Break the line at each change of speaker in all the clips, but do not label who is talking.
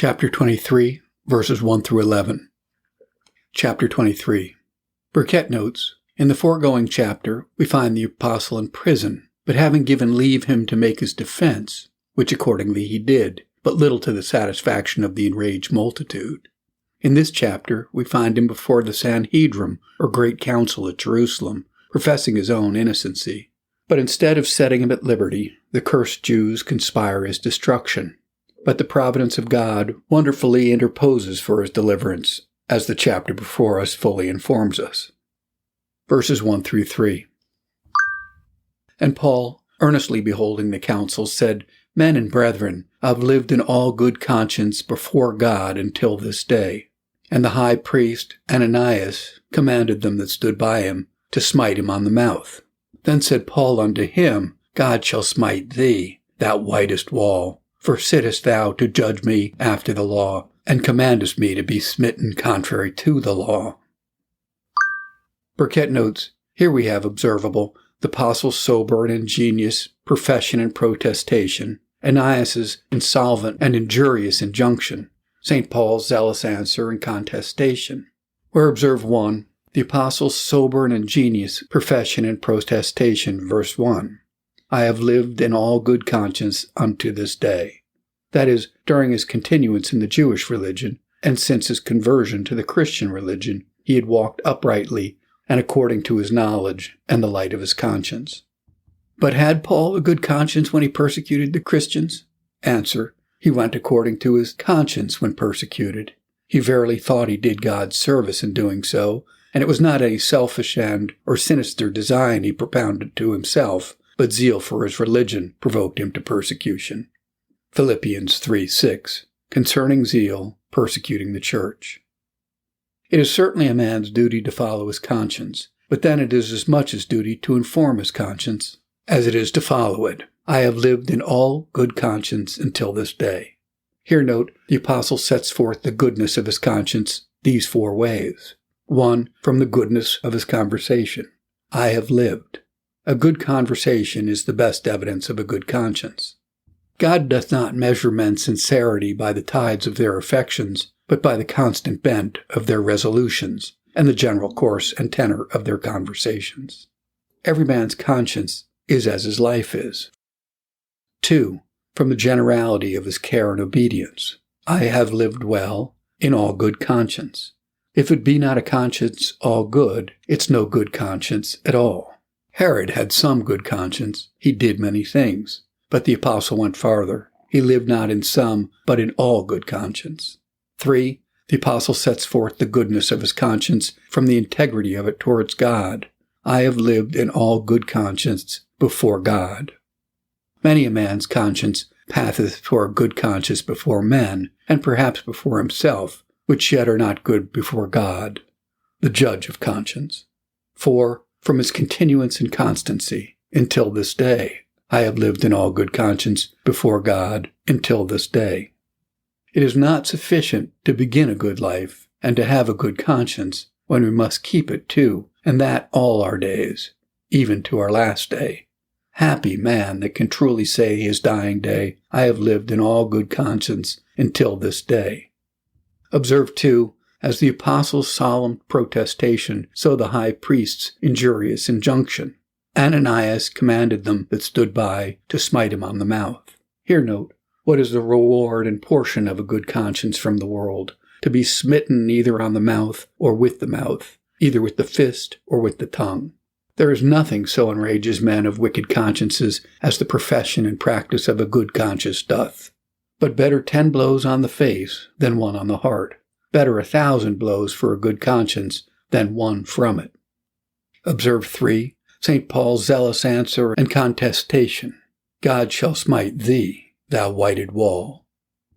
Chapter 23, verses 1 through 11. Chapter 23. Burkitt notes, in the foregoing chapter, we find the apostle in prison, but having given leave him to make his defense, which accordingly he did, but little to the satisfaction of the enraged multitude. In this chapter, we find him before the Sanhedrin, or Great Council at Jerusalem, professing his own innocency. But instead of setting him at liberty, the cursed Jews conspire his destruction. But the providence of God wonderfully interposes for his deliverance, as the chapter before us fully informs us. Verses 1 through 3. And Paul, earnestly beholding the council, said, Men and brethren, I have lived in all good conscience before God until this day. And the high priest, Ananias, commanded them that stood by him to smite him on the mouth. Then said Paul unto him, God shall smite thee, thou whitest wall. For sittest thou to judge me after the law, and commandest me to be smitten contrary to the law? Burkitt notes, here we have observable the apostle's sober and ingenious profession and protestation, Ananias's insolvent and injurious injunction, St. Paul's zealous answer and contestation. Where observe 1, the apostle's sober and ingenious profession and protestation, verse 1. I have lived in all good conscience unto this day. That is, during his continuance in the Jewish religion, and since his conversion to the Christian religion, he had walked uprightly and according to his knowledge and the light of his conscience. But had Paul a good conscience when he persecuted the Christians? Answer, he went according to his conscience when persecuted. He verily thought he did God's service in doing so, and it was not any selfish end or sinister design he propounded to himself, but zeal for his religion provoked him to persecution. Philippians 3:6, concerning zeal, persecuting the church. It is certainly a man's duty to follow his conscience, but then it is as much his duty to inform his conscience as it is to follow it. I have lived in all good conscience until this day. Here note, the apostle sets forth the goodness of his conscience these 4 ways. 1, from the goodness of his conversation. I have lived. A good conversation is the best evidence of a good conscience. God doth not measure men's sincerity by the tides of their affections, but by the constant bent of their resolutions, and the general course and tenor of their conversations. Every man's conscience is as his life is. 2, from the generality of his care and obedience. I have lived well in all good conscience. If it be not a conscience all good, it's no good conscience at all. Herod had some good conscience. He did many things. But the apostle went farther. He lived not in some, but in all good conscience. 3, the apostle sets forth the goodness of his conscience from the integrity of it towards God. I have lived in all good conscience before God. Many a man's conscience passeth for a good conscience before men, and perhaps before himself, which yet are not good before God, the judge of conscience. 4, from his continuance and constancy, until this day. I have lived in all good conscience before God until this day. It is not sufficient to begin a good life and to have a good conscience when we must keep it too, and that all our days, even to our last day. Happy man that can truly say his dying day, I have lived in all good conscience until this day. Observe too, as the apostle's solemn protestation, so the high priest's injurious injunction. Ananias commanded them that stood by to smite him on the mouth. Here note, what is the reward and portion of a good conscience from the world? To be smitten either on the mouth or with the mouth, either with the fist or with the tongue. There is nothing so enrages men of wicked consciences as the profession and practice of a good conscience doth. But better 10 blows on the face than 1 on the heart. Better 1,000 blows for a good conscience than 1 from it. Observe 3, St. Paul's zealous answer and contestation. God shall smite thee, thou whited wall.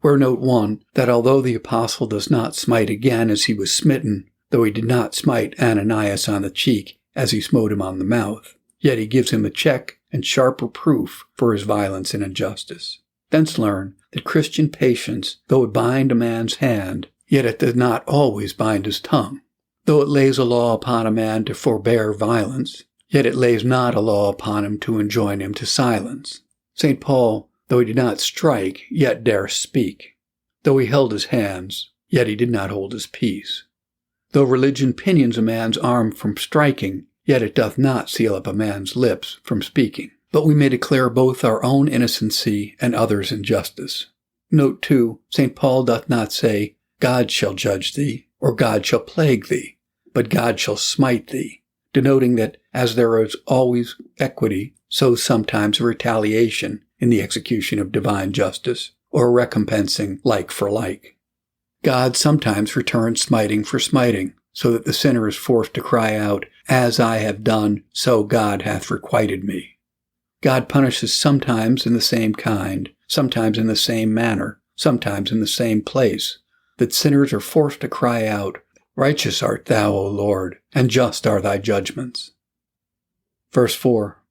Where note 1, that although the apostle does not smite again as he was smitten, though he did not smite Ananias on the cheek as he smote him on the mouth, yet he gives him a check and sharp reproof for his violence and injustice. Thence learn that Christian patience, though it bind a man's hand, yet it does not always bind his tongue. Though it lays a law upon a man to forbear violence, yet it lays not a law upon him to enjoin him to silence. St. Paul, though he did not strike, yet dare speak. Though he held his hands, yet he did not hold his peace. Though religion pinions a man's arm from striking, yet it doth not seal up a man's lips from speaking. But we may declare both our own innocency and others' injustice. Note, too, St. Paul doth not say, God shall judge thee, or God shall plague thee, but God shall smite thee, denoting that as there is always equity, so sometimes retaliation in the execution of divine justice, or recompensing like for like. God sometimes returns smiting for smiting, so that the sinner is forced to cry out, As I have done, so God hath requited me. God punishes sometimes in the same kind, sometimes in the same manner, sometimes in the same place, that sinners are forced to cry out, Righteous art thou, O Lord, and just are thy judgments. Verse 4.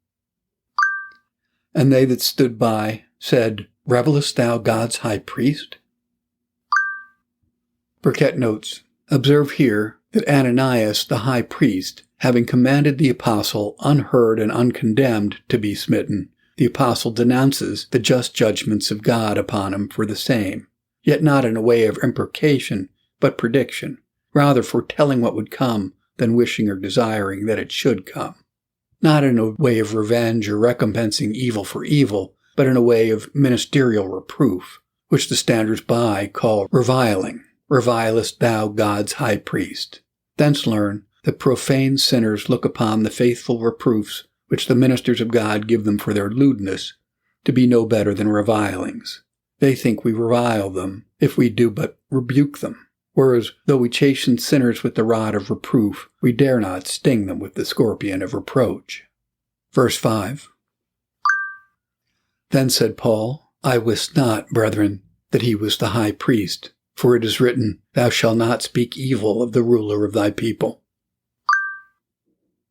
And they that stood by said, Revellest thou God's high priest? Burkitt notes, Observe here that Ananias the high priest, having commanded the apostle unheard and uncondemned to be smitten, the apostle denounces the just judgments of God upon him for the same, yet not in a way of imprecation, but prediction, rather foretelling what would come than wishing or desiring that it should come. Not in a way of revenge or recompensing evil for evil, but in a way of ministerial reproof, which the standers-by call reviling. Revilest thou God's high priest? Thence learn that profane sinners look upon the faithful reproofs which the ministers of God give them for their lewdness to be no better than revilings. They think we revile them if we do but rebuke them, whereas though we chasten sinners with the rod of reproof, we dare not sting them with the scorpion of reproach. Verse 5. Then said Paul, I wist not, brethren, that he was the high priest, for it is written, Thou shalt not speak evil of the ruler of thy people.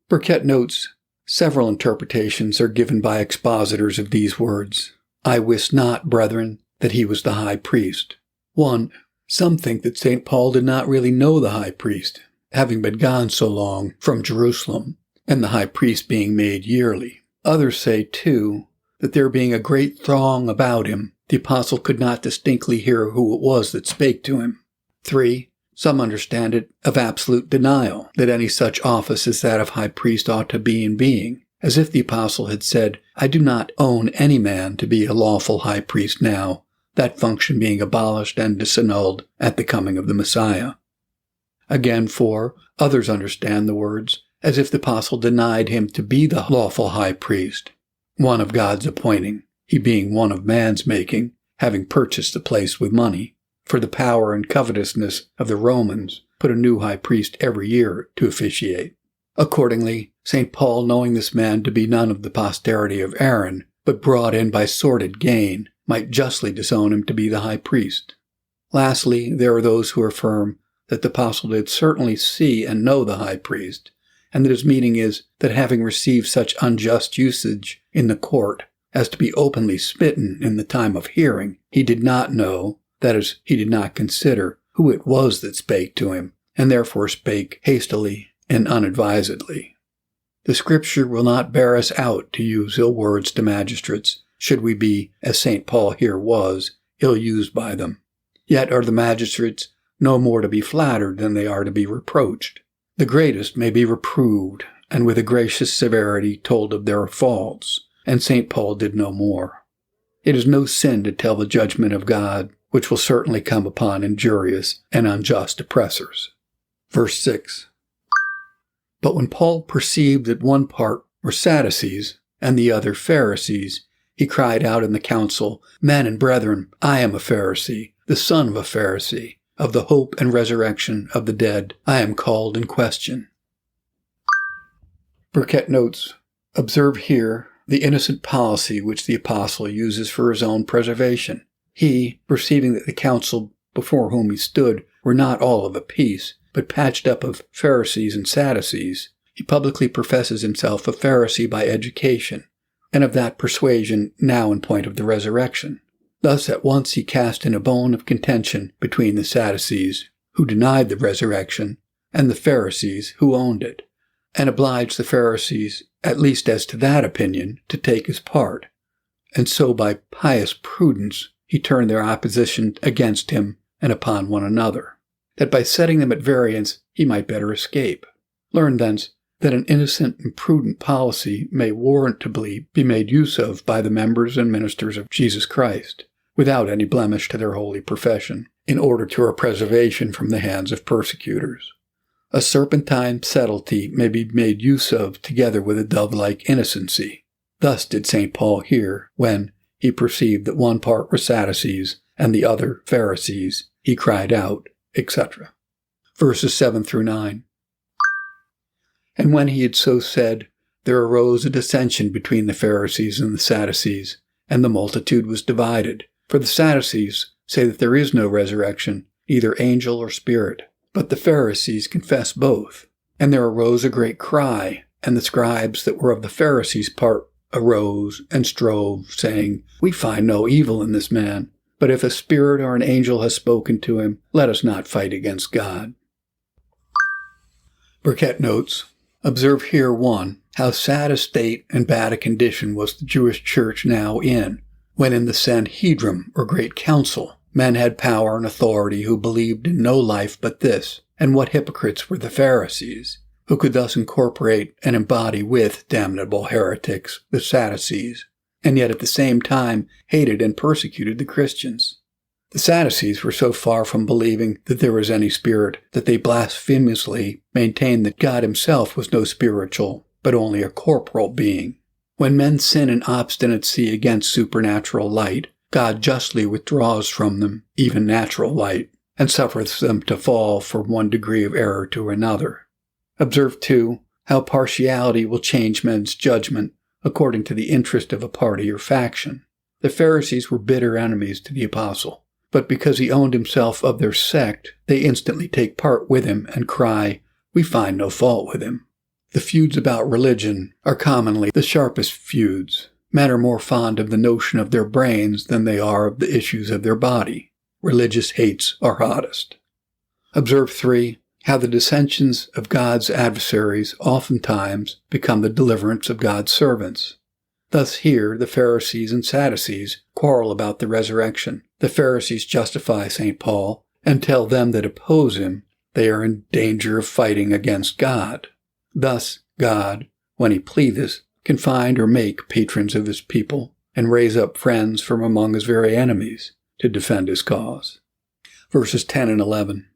Burkitt notes, several interpretations are given by expositors of these words. I wist not, brethren, that he was the high priest. 1. Some think that St. Paul did not really know the high priest, having been gone so long from Jerusalem, and the high priest being made yearly. Others say, too, that there being a great throng about him, the apostle could not distinctly hear who it was that spake to him. 3. Some understand it of absolute denial that any such office as that of high priest ought to be in being, as if the apostle had said, I do not own any man to be a lawful high priest now, that function being abolished and disannulled at the coming of the Messiah. Again, 4. Others understand the words as if the apostle denied him to be the lawful high priest, one of God's appointing, he being one of man's making, having purchased the place with money. For the power and covetousness of the Romans put a new high priest every year to officiate. Accordingly, St. Paul, knowing this man to be none of the posterity of Aaron, but brought in by sordid gain, might justly disown him to be the high priest. Lastly, there are those who affirm that the apostle did certainly see and know the high priest, and that his meaning is that having received such unjust usage in the court as to be openly smitten in the time of hearing, he did not know, that is, he did not consider who it was that spake to him, and therefore spake hastily and unadvisedly. The Scripture will not bear us out to use ill words to magistrates, should we be, as St. Paul here was, ill-used by them. Yet are the magistrates no more to be flattered than they are to be reproached. The greatest may be reproved, and with a gracious severity told of their faults, and St. Paul did no more. It is no sin to tell the judgment of God, which will certainly come upon injurious and unjust oppressors. Verse 6. But when Paul perceived that one part were Sadducees, and the other Pharisees, he cried out in the council, Men and brethren, I am a Pharisee, the son of a Pharisee. Of the hope and resurrection of the dead, I am called in question. Burkitt notes, Observe here the innocent policy which the apostle uses for his own preservation. He, perceiving that the council before whom he stood were not all of a piece, but patched up of Pharisees and Sadducees, he publicly professes himself a Pharisee by education, and of that persuasion now in point of the resurrection. Thus at once he cast in a bone of contention between the Sadducees, who denied the resurrection, and the Pharisees, who owned it, and obliged the Pharisees, at least as to that opinion, to take his part. And so by pious prudence he turned their opposition against him and upon one another, that by setting them at variance he might better escape. Learn thence that an innocent and prudent policy may warrantably be made use of by the members and ministers of Jesus Christ, without any blemish to their holy profession, in order to our preservation from the hands of persecutors. A serpentine subtlety may be made use of together with a dove-like innocency. Thus did St. Paul here, when he perceived that one part were Sadducees and the other Pharisees. He cried out, etc. Verses 7 through 9. And when he had so said, there arose a dissension between the Pharisees and the Sadducees, and the multitude was divided. For the Sadducees say that there is no resurrection, either angel or spirit. But the Pharisees confess both. And there arose a great cry, and the scribes that were of the Pharisees' part arose and strove, saying, We find no evil in this man. But if a spirit or an angel has spoken to him, let us not fight against God. Burkitt notes, observe here 1, how sad a state and bad a condition was the Jewish church now in, when in the Sanhedrim, or Great Council, men had power and authority who believed in no life but this, and what hypocrites were the Pharisees, who could thus incorporate and embody with damnable heretics, the Sadducees, and yet at the same time hated and persecuted the Christians. The Sadducees were so far from believing that there was any spirit that they blasphemously maintained that God himself was no spiritual, but only a corporal being. When men sin in obstinacy against supernatural light, God justly withdraws from them even natural light, and suffereth them to fall from one degree of error to another. Observe, too, how partiality will change men's judgment according to the interest of a party or faction. The Pharisees were bitter enemies to the apostle, but because he owned himself of their sect, they instantly take part with him and cry, We find no fault with him. The feuds about religion are commonly the sharpest feuds. Men are more fond of the notion of their brains than they are of the issues of their body. Religious hates are hottest. Observe 3, how the dissensions of God's adversaries oftentimes become the deliverance of God's servants. Thus here the Pharisees and Sadducees quarrel about the resurrection. The Pharisees justify St. Paul and tell them that oppose him they are in danger of fighting against God. Thus God, when he pleaseth, can find or make patrons of his people, and raise up friends from among his very enemies to defend his cause. Verses 10 and 11.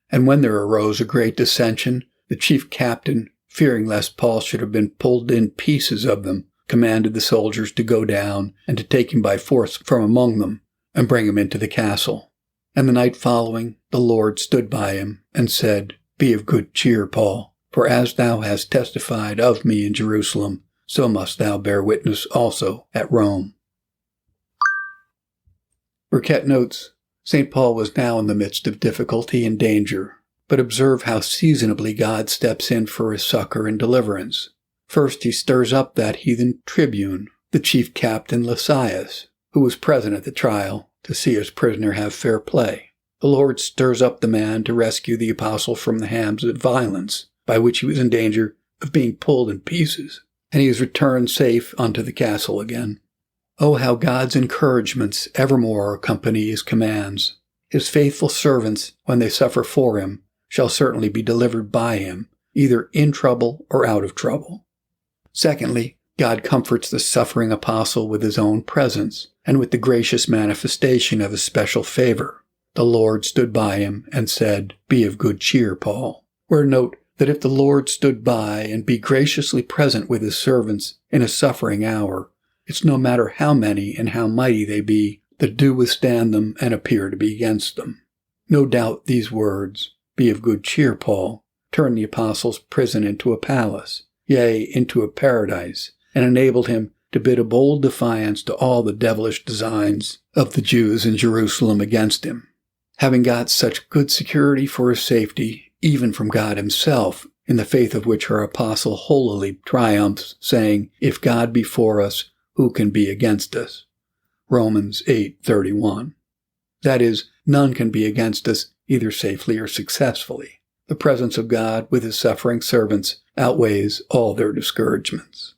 And when there arose a great dissension, the chief captain, fearing lest Paul should have been pulled in pieces of them, commanded the soldiers to go down and to take him by force from among them, and bring him into the castle. And the night following, the Lord stood by him, and said, Be of good cheer, Paul. For as thou hast testified of me in Jerusalem, so must thou bear witness also at Rome. Burkitt notes, St. Paul was now in the midst of difficulty and danger, but observe how seasonably God steps in for his succor and deliverance. First he stirs up that heathen tribune, the chief captain Lysias, who was present at the trial, to see his prisoner have fair play. The Lord stirs up the man to rescue the apostle from the hands of violence, by which he was in danger of being pulled in pieces, and he is returned safe unto the castle again. Oh, how God's encouragements evermore accompany his commands. His faithful servants, when they suffer for him, shall certainly be delivered by him, either in trouble or out of trouble. Secondly, God comforts the suffering apostle with his own presence, and with the gracious manifestation of his special favor. The Lord stood by him and said, Be of good cheer, Paul. Where note that if the Lord stood by and be graciously present with his servants in a suffering hour, it's no matter how many and how mighty they be that do withstand them and appear to be against them. No doubt these words, Be of good cheer, Paul, turned the apostle's prison into a palace, yea, into a paradise, and enabled him to bid a bold defiance to all the devilish designs of the Jews in Jerusalem against him. Having got such good security for his safety, even from God himself, in the faith of which our apostle holily triumphs, saying, If God be for us, who can be against us? Romans 8:31. That is, none can be against us either safely or successfully. The presence of God with his suffering servants outweighs all their discouragements.